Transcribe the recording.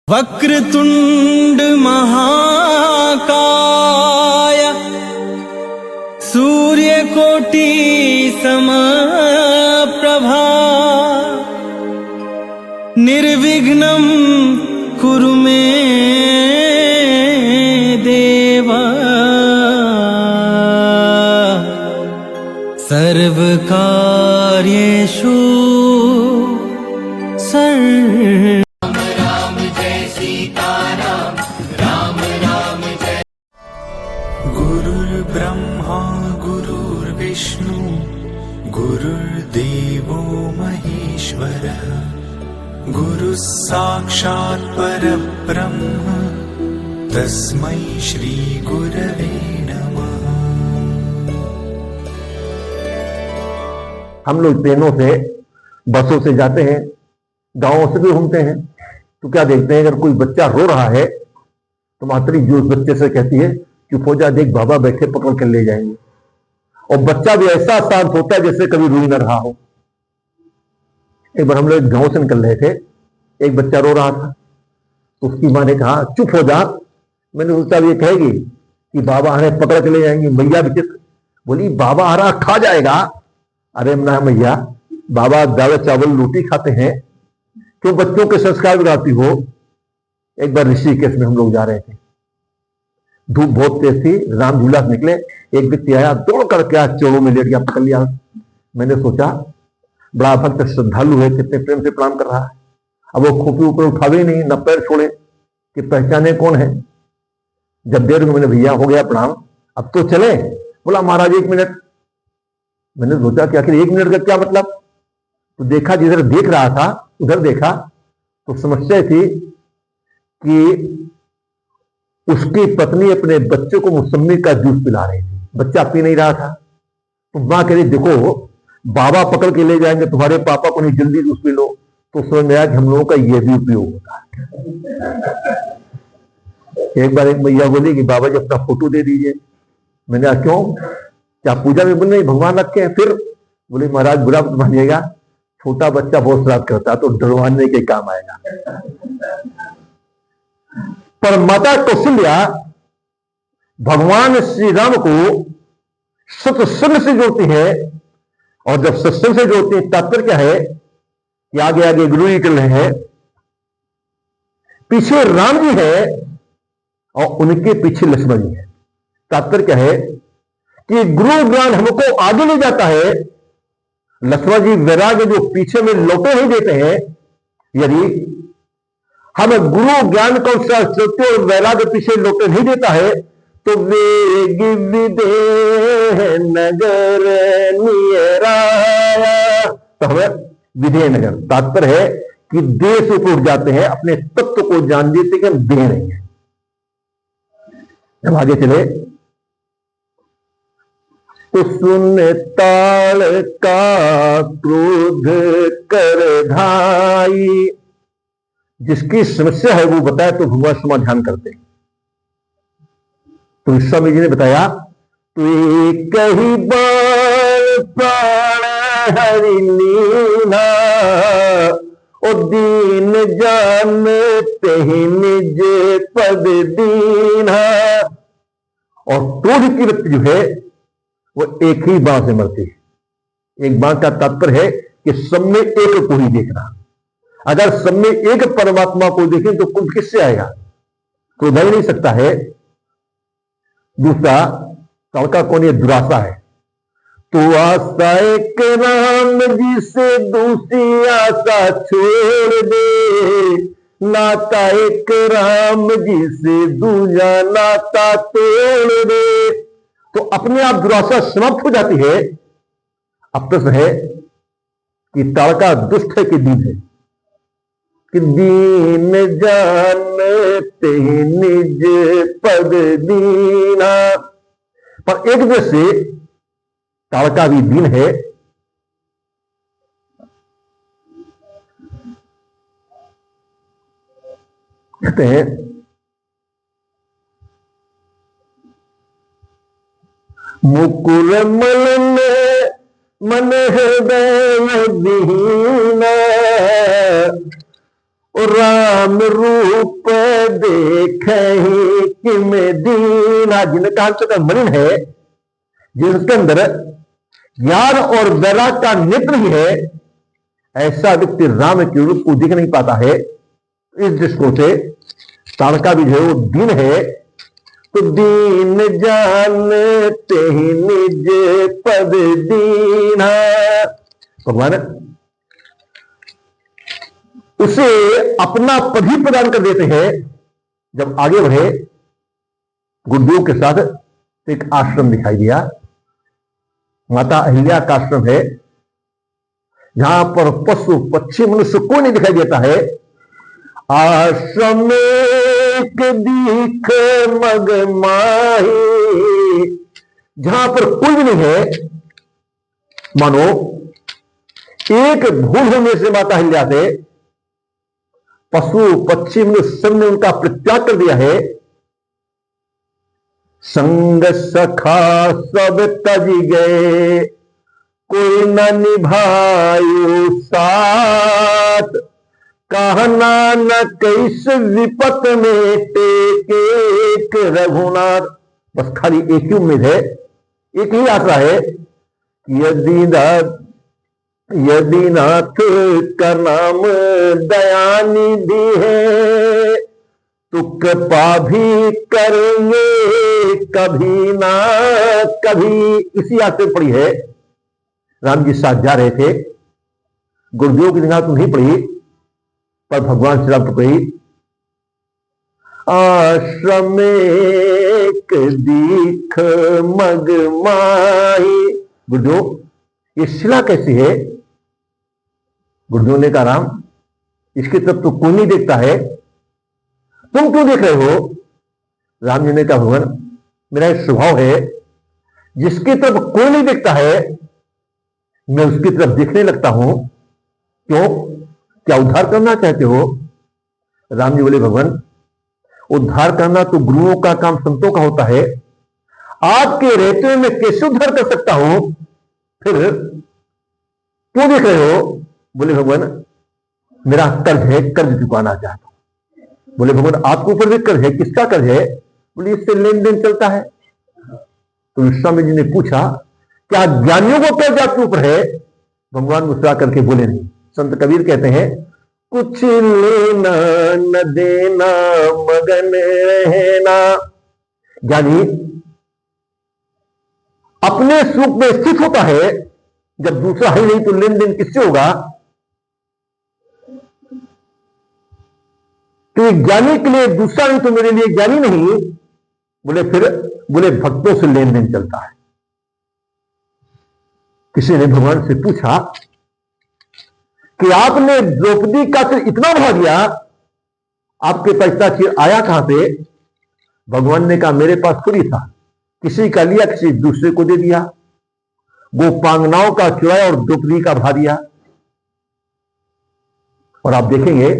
वक्रतुंड महाकाय सूर्यकोटि समप्रभा निर्विघ्नं कुरु मे देव सर्वकार्येषु गुरुर्ब्रह्मा गुरुर्विष्णु गुरुर्देवो महेश्वरः गुरुः साक्षात् परब्रह्म तस्मै श्री गुरवे नमः। हम लोग ट्रेनों से बसों से जाते हैं, गांवों से भी घूमते हैं, तो क्या देखते हैं अगर कोई बच्चा रो रहा है तो मात्री जो उस बच्चे से कहती है कि फौजा देख बाबा बैठे पकड़ कर ले जाएंगे, और बच्चा भी ऐसा शांत होता है जैसे कभी रो न रहा हो। एक बार हम लोग गांव से निकल रहे थे, एक बच्चा रो रहा था तो उसकी माँ ने कहा चुप हो जा। मैंने सोचा ये कहेगी कि बाबा हमें पकड़ के ले जाएंगे। मैया विचित्र बोली बाबा हरा खा जाएगा। अरे ना मैया, बाबा दाल चावल रोटी खाते हैं, क्यों बच्चों के संस्कार बिगाड़ती हो। एक बार ऋषिकेश में हम लोग जा रहे थे, धूप बहुत तेज थी, राम झूला से निकले, एक व्यक्ति आया दौड़ करके आज चोरों में लेट गया, पकड़ लिया। मैंने सोचा बड़ा भक्त श्रद्धालु है, कितने प्रेम से प्रणाम कर रहा है। अब वो खोपी ऊपर उठावे नहीं, न पैर छोड़े कि पहचाने कौन है। जब देर में मैंने भैया हो गया प्रणाम, अब तो चले। बोला महाराज 1 मिनट। मैंने सोचा कि आखिर 1 मिनट का क्या मतलब। तो देखा, जिधर देख रहा था उधर देखा तो समस्या थी कि उसकी पत्नी अपने बच्चे को मौसमी का जूस पिला रही थी, बच्चा पी नहीं रहा था। तो मां कह रही देखो बाबा पकड़ के ले जाएंगे तुम्हारे पापा को, नहीं जल्दी जूस पी लो। तो समझ में आया कि हम लोगों का यह भी उपयोग होता है। एक बार एक मैया बोली कि बाबा जी अपना फोटो दे दीजिए। मैंने कहा क्यों, क्या पूजा में बोल नहीं भगवान रखे हैं। फिर बोले महाराज बुरा मत मानिएगा, छोटा बच्चा बहुत श्राद्ध करता है तो डरवाने के काम आएगा। पर माता कौशल्या भगवान श्री राम को सत्संग से जोड़ती है, और जब सत्संग से जोड़ती है तात्पर्य क्या है कि आगे आगे गुरु जी चल रहे हैं, पीछे राम जी है और उनके पीछे लक्ष्मण जी है। तात्पर्य क्या है कि गुरु ज्ञान हमको आगे ले जाता है, लक्ष्मण जी वैराग्य जो पीछे में लौटे नहीं देते हैं। यदि हम गुरु ज्ञान को चलते और वैराग्य पीछे लौटे नहीं देता है तो वेग विदेह नगर नियराया, तो हमें विधेय नगर तात्पर्य है कि देह से उठ जाते हैं, अपने तत्व को जान देते कि हम देह नहीं है। जब आगे चले तो सुन ताल का क्रोध कर धाई, जिसकी समस्या है वो बताया तो भगवान समाधान करते हैं। तो स्वामी जी ने बताया तो एक ही बार प्राण हरि लीना, ओ दीन जानते ही निज पद दीना। और क्रोध की वृत्ति जो है वो एक ही बाण से मरती है। एक बाण का तात्पर्य है कि सब में एक को ही देखना। अगर सब में एक परमात्मा को देखें तो क्रोध किससे आएगा, क्रोध ही नहीं सकता है। दूसरा तड़का कौन है, दुराशा है। तो आशा एक राम जी से दूसरी आशा छोड़ दे, नाता एक राम जी से दूजा नाता तोड़ दे। तो अपने आप दुराशा समाप्त हो जाती है। अब प्रश्न है कि ताड़का दुष्ट है कि दीन है, कि दीन जानते ही निज पद दीना। पर एक दृष्टि से ताड़का भी दीन है। कहते हैं मुकुल मलन मन हृदय दीना, और राम रूप देखे कि मैं दीना, जिनका अंतकरण मलिन है, जिनके अंदर ज्ञान और वैराग का नेत्र ही है, ऐसा व्यक्ति राम के रूप को दिख नहीं पाता है। इस दृष्टि से ताड़का भी जो है वो दीन है, तो दीन जानते ही निज पद दीना। भगवान उसे अपना पद ही प्रदान कर देते हैं। जब आगे बढ़े, गुरुदेव के साथ एक आश्रम दिखाई दिया, माता अहिल्या का आश्रम है, जहां पर पशु पक्षी मनुष्य को नहीं दिखाई देता है। आश्रम एक दीख मग माही, जहां पर कोई भी नहीं है, मानो एक भूल होने से माता अहिल्या से पशु पक्षी मनुष्य सब ने उनका परित्याग कर दिया है। संग सखा सब तज गए, कोई न निभायु साथ, कहना न कैस विपत में टेके एक रघुनाथ। बस खाली एक ही उम्मीद है, एक ही आशा है कि यदि नाथ का नाम दयानिधि है, तो कृपा भी करेंगे कभी ना कभी। इसी आशा पड़ी है। राम जी साथ जा रहे थे, गुरुदेव की निगाह तो नहीं पड़ी, पर भगवान श्री राम को पड़ी। आश्रम एक दीख मग माही। गुरुदेव ये शिला कैसी है? गुरुदेव ने कहा, राम इसकी तरफ तो कोई नहीं देखता है, तुम क्यों देख रहे हो? राम जी ने कहा, भगवान मेरा एक स्वभाव है, जिसकी तरफ कोई नहीं देखता है मैं उसकी तरफ देखने लगता हूं। क्यों? क्या उद्धार करना चाहते हो? राम जी बोले, भगवान उद्धार करना तो गुरुओं का काम, संतों का होता है। आपके रहते हुए मैं कैसे उद्धार कर सकता हूं? फिर क्यों देख रहे हो? बोले, भगवान मेरा कर्ज है, कर्ज चुकाना चाहता हूं। बोले, भगवान आपके ऊपर भी कर्ज है, किसका कर्ज है? बोले, इससे लेन देन चलता है। तो स्वामी जी ने पूछा, क्या ज्ञानियों को कर्ज आपके ऊपर है? भगवान मुस्कुरा करके बोले, नहीं। संत कबीर कहते हैं, कुछ लेना न देना मगन रहना। ज्ञानी अपने सुख में स्थित होता है, जब दूसरा है नहीं तो लेन देन किससे होगा? तो ज्ञानी के लिए दूसरा नहीं तो मेरे लिए ज्ञानी नहीं। बोले, फिर बोले, भक्तों से लेन देन चलता है। किसी ने भगवान से पूछा कि आपने द्रौपदी का सिर इतना बढ़ा दिया, आपके पास इतना सिर आया कहां से? भगवान ने कहा, मेरे पास खुद ही था, किसी का लिया, किसी दूसरे को दे दिया। गोपांगनाओं का चुराया और द्रौपदी का बढ़ा दिया। और आप देखेंगे